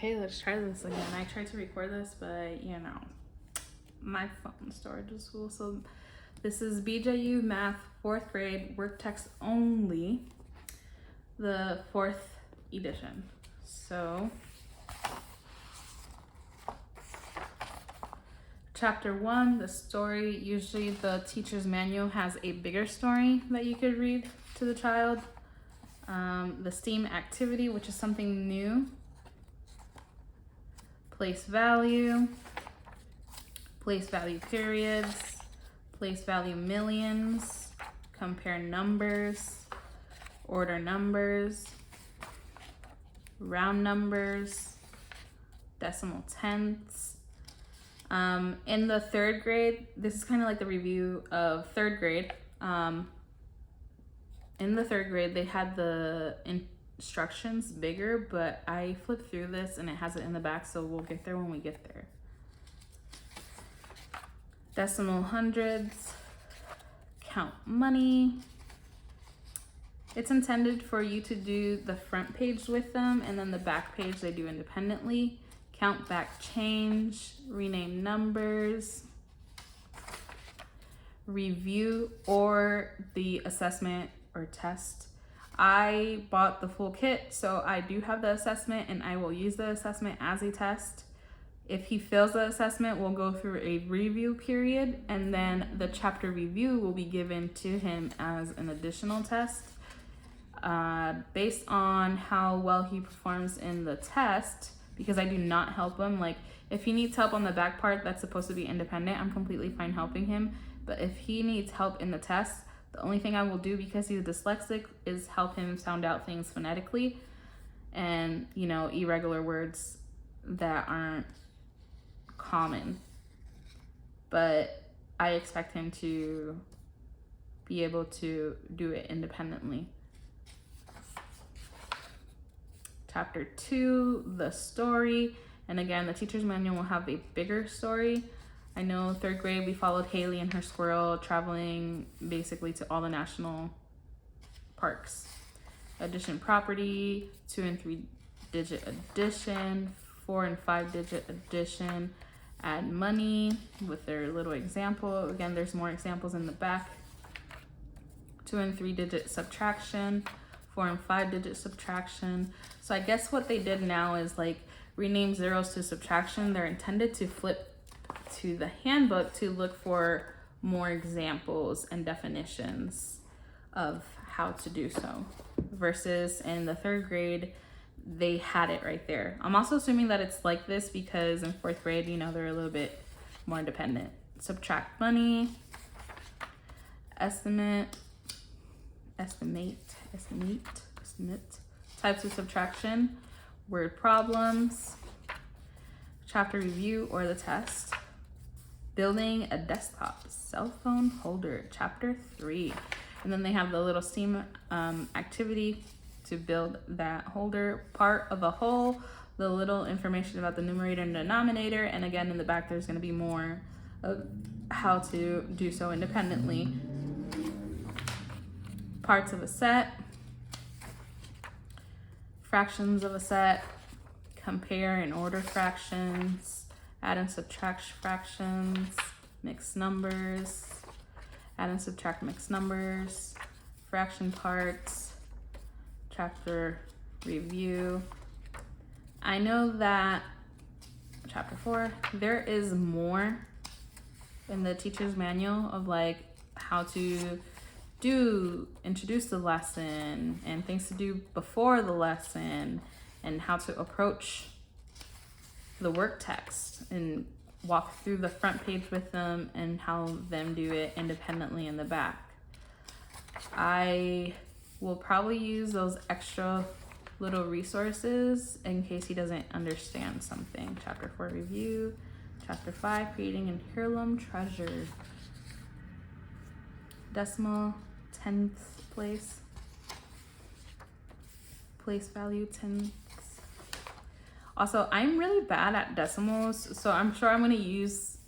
Okay, let's try this again. I tried to record this, but you know, my phone storage is full. So this is BJU Math 4th grade Worktext only, the 4th edition. So chapter 1, the story. Usually the teacher's manual has a bigger story that you could read to the child. The STEAM activity, which is something new. Place value periods, place value millions, compare numbers, order numbers, round numbers, decimal tenths. In the 3rd grade, this is kind of like the review of 3rd grade. In the 3rd grade, they had the instructions bigger, but I flipped through this and it has it in the back, so we'll get there when we get there. Decimal hundreds, count money. It's intended for you to do the front page with them, and then the back page they do independently. Count back change, rename numbers, review or the assessment or test. I bought the full kit, so I do have the assessment and I will use the assessment as a test. If he fails the assessment, we'll go through a review period, and then the chapter review will be given to him as an additional test. Based on how well he performs in the test, because I do not help him. Like, if he needs help on the back part, that's supposed to be independent. I'm completely fine helping him. But if he needs help in the test, the only thing I will do, because he's dyslexic, is help him sound out things phonetically and, you know, irregular words that aren't common. But I expect him to be able to do it independently. Chapter 2, the story. And again, the teacher's manual will have a bigger story. I know 3rd grade, we followed Haley and her squirrel traveling basically to all the national parks. Addition property, 2 and 3 digit addition, 4 and 5 digit addition, add money with their little example. Again, there's more examples in the back. 2 and 3 digit subtraction, 4 and 5 digit subtraction. So I guess what they did now is like rename zeros to subtraction. They're intended to flip to the handbook to look for more examples and definitions of how to do so, versus in the 3rd grade they had it right there. I'm also assuming that it's like this because in 4th grade, you know, they're a little bit more independent. Subtract money, estimate, types of subtraction, word problems, chapter review or the test, building a desktop cell phone holder, chapter 3. And then they have the little STEAM activity to build that holder, part of a whole, the little information about the numerator and denominator, and again in the back there's going to be more of how to do so independently. Parts of a set, fractions of a set, compare and order fractions, add and subtract fractions, mixed numbers, add and subtract mixed numbers, fraction parts, chapter review. I know that chapter 4, there is more in the teacher's manual of like how to introduce the lesson and things to do before the lesson and how to approach the work text and walk through the front page with them and how them do it independently in the back. I will probably use those extra little resources in case he doesn't understand something. Chapter 4 review, chapter 5 creating an heirloom treasure, decimal tenths place value tenths. Also, I'm really bad at decimals, so I'm sure I'm going to use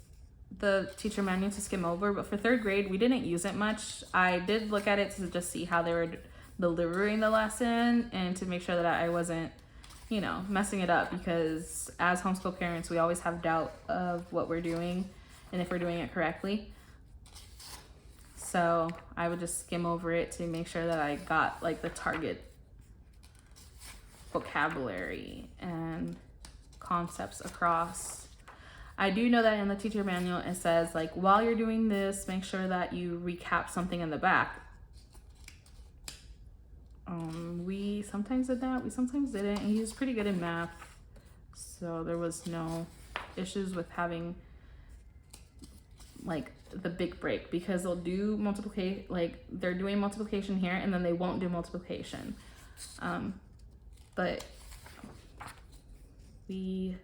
the teacher manual to skim over, but for 3rd grade, we didn't use it much. I did look at it to just see how they were delivering the lesson and to make sure that I wasn't, you know, messing it up, because as homeschool parents, we always have doubt of what we're doing and if we're doing it correctly. So I would just skim over it to make sure that I got like the target vocabulary and concepts across. I do know that in the teacher manual it says like, while you're doing this, make sure that you recap something in the back. We sometimes did that, we sometimes didn't, and he was pretty good in math, so there was no issues with having like the big break, because they'll do multiplication, like they're doing multiplication here and then they won't do multiplication. But we're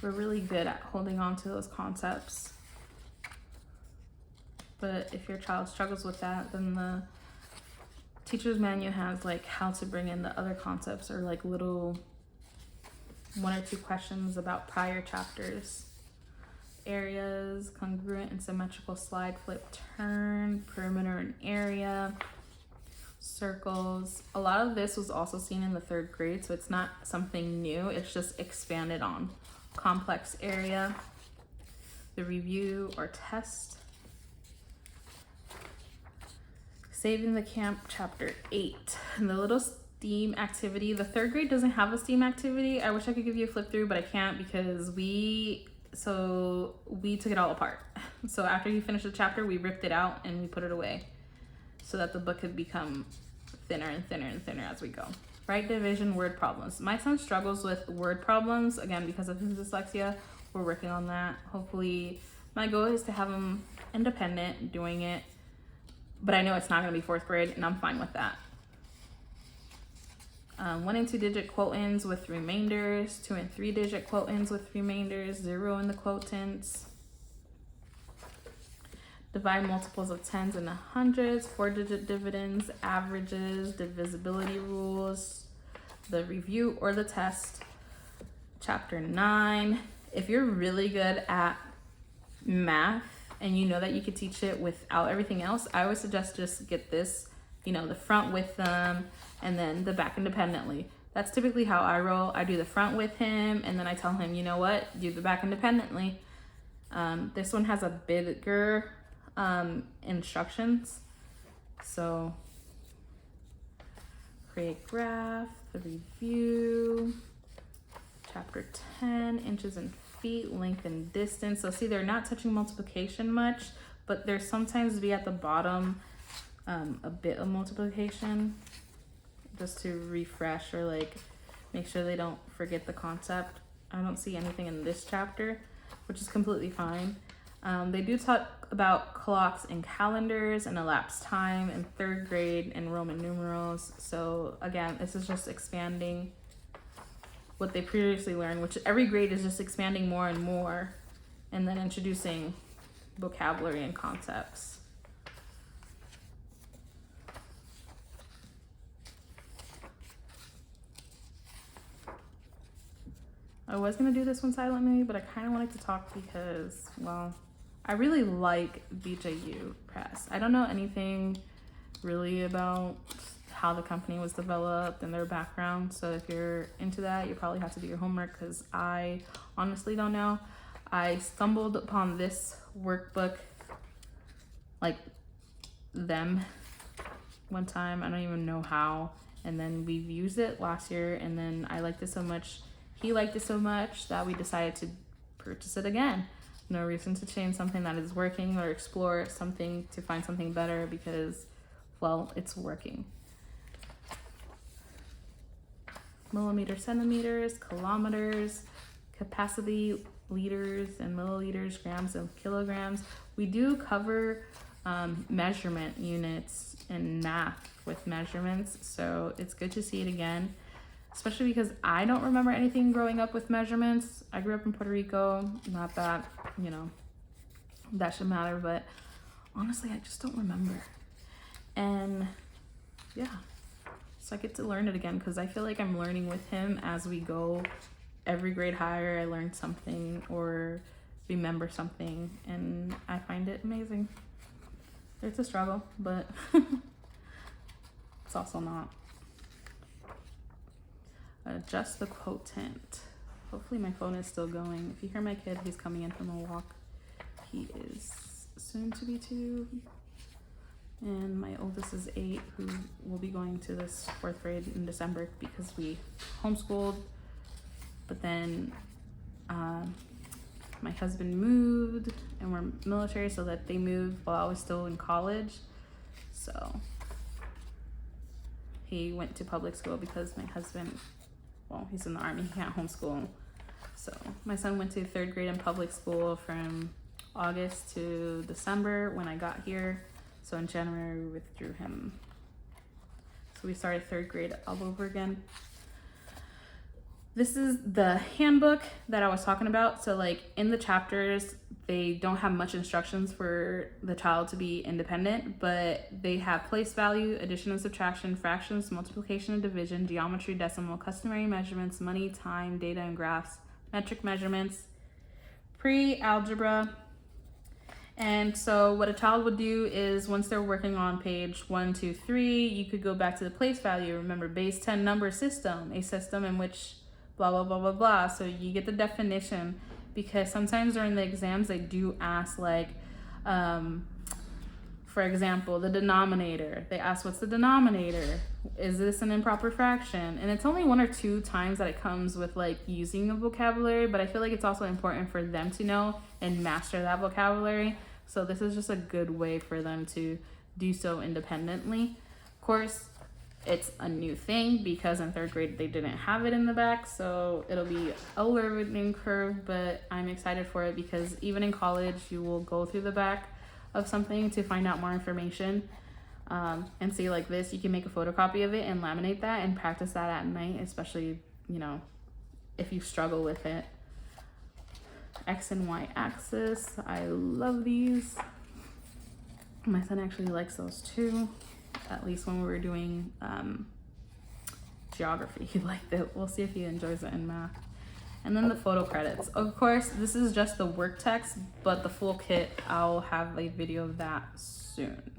really good at holding on to those concepts. But if your child struggles with that, then the teacher's manual has like how to bring in the other concepts, or like little 1 or 2 questions about prior chapters. Areas, congruent and symmetrical slide, flip, turn, perimeter and area, circles. A lot of this was also seen in the 3rd grade, so it's not something new, it's just expanded on. Complex area, the review or test. Saving the Camp, chapter 8. And the little STEAM activity. The 3rd grade doesn't have a STEAM activity. I wish I could give you a flip through, but I can't, because we took it all apart. So after you finish the chapter, we ripped it out and we put it away so that the book could become thinner and thinner and thinner as we go. Right division, word problems. My son struggles with word problems, again, because of his dyslexia. We're working on that. Hopefully, my goal is to have him independent doing it. But I know it's not going to be 4th grade, and I'm fine with that. 1 and 2 digit quotients with remainders, 2 and 3 digit quotients with remainders, 0 in the quotients. Divide multiples of 10s and 100s, 4 digit dividends, averages, divisibility rules, the review or the test. Chapter 9. If you're really good at math and you know that you could teach it without everything else, I would suggest just get this, you know, the front with them and then the back independently. That's typically how I roll. I do the front with him and then I tell him, you know what, do the back independently. This one has a bigger instructions. So create graph, the review, chapter 10, inches and feet, length and distance. So see, they're not touching multiplication much, but there's sometimes be at the bottom a bit of multiplication, just to refresh or like make sure they don't forget the concept. I don't see anything in this chapter, which is completely fine. They do talk about clocks and calendars and elapsed time in 3rd grade and Roman numerals. So again, this is just expanding what they previously learned, which every grade is just expanding more and more, and then introducing vocabulary and concepts. I was gonna do this one silently, but I kind of wanted to talk because, well, I really like BJU Press. I don't know anything really about how the company was developed and their background. So if you're into that, you probably have to do your homework because I honestly don't know. I stumbled upon this workbook, like them, one time. I don't even know how. And then we've used it last year, and then I liked it so much. He liked it so much that we decided to purchase it again. No reason to change something that is working or explore something to find something better because, well, it's working. Millimeters, centimeters, kilometers, capacity, liters and milliliters, grams and kilograms. We do cover measurement units and math with measurements, so it's good to see it again, especially because I don't remember anything growing up with measurements. I grew up in Puerto Rico, not that, you know, that should matter, but honestly, I just don't remember. And yeah, so I get to learn it again because I feel like I'm learning with him as we go. Every grade higher, I learn something or remember something, and I find it amazing. It's a struggle, but it's also not. Adjust the quotient. Hopefully my phone is still going. If you hear my kid, he's coming in from a walk. He is soon to be 2. And my oldest is 8, who will be going to this 4th grade in December because we homeschooled. But then my husband moved and we're military, so that they moved while I was still in college. So he went to public school because my husband, well, he's in the Army, he can't homeschool. So my son went to 3rd grade in public school from August to December when I got here. So in January we withdrew him. So we started 3rd grade all over again. This is the handbook that I was talking about. So like in the chapters, they don't have much instructions for the child to be independent, but they have place value, addition and subtraction, fractions, multiplication and division, geometry, decimal, customary measurements, money, time, data and graphs, metric measurements, pre-algebra. And so what a child would do is once they're working on page 1, 2, 3, you could go back to the place value. Remember, base 10 number system, a system in which blah, blah, blah, blah, blah. So you get the definition, because sometimes during the exams, they do ask like, for example, the denominator. They ask, what's the denominator? Is this an improper fraction? And it's only 1 or 2 times that it comes with like using the vocabulary, but I feel like it's also important for them to know and master that vocabulary. So this is just a good way for them to do so independently. Of course, it's a new thing because in 3rd grade they didn't have it in the back, so it'll be a learning curve, but I'm excited for it because even in college you will go through the back of something to find out more information. And see, like this, you can make a photocopy of it and laminate that and practice that at night, especially, you know, if you struggle with it. X and Y axis, I love these. My son actually likes those too, at least when we were doing geography, he liked it. We'll see if he enjoys it in math. And then the photo credits. Of course, this is just the work text, but the full kit, I'll have a video of that soon.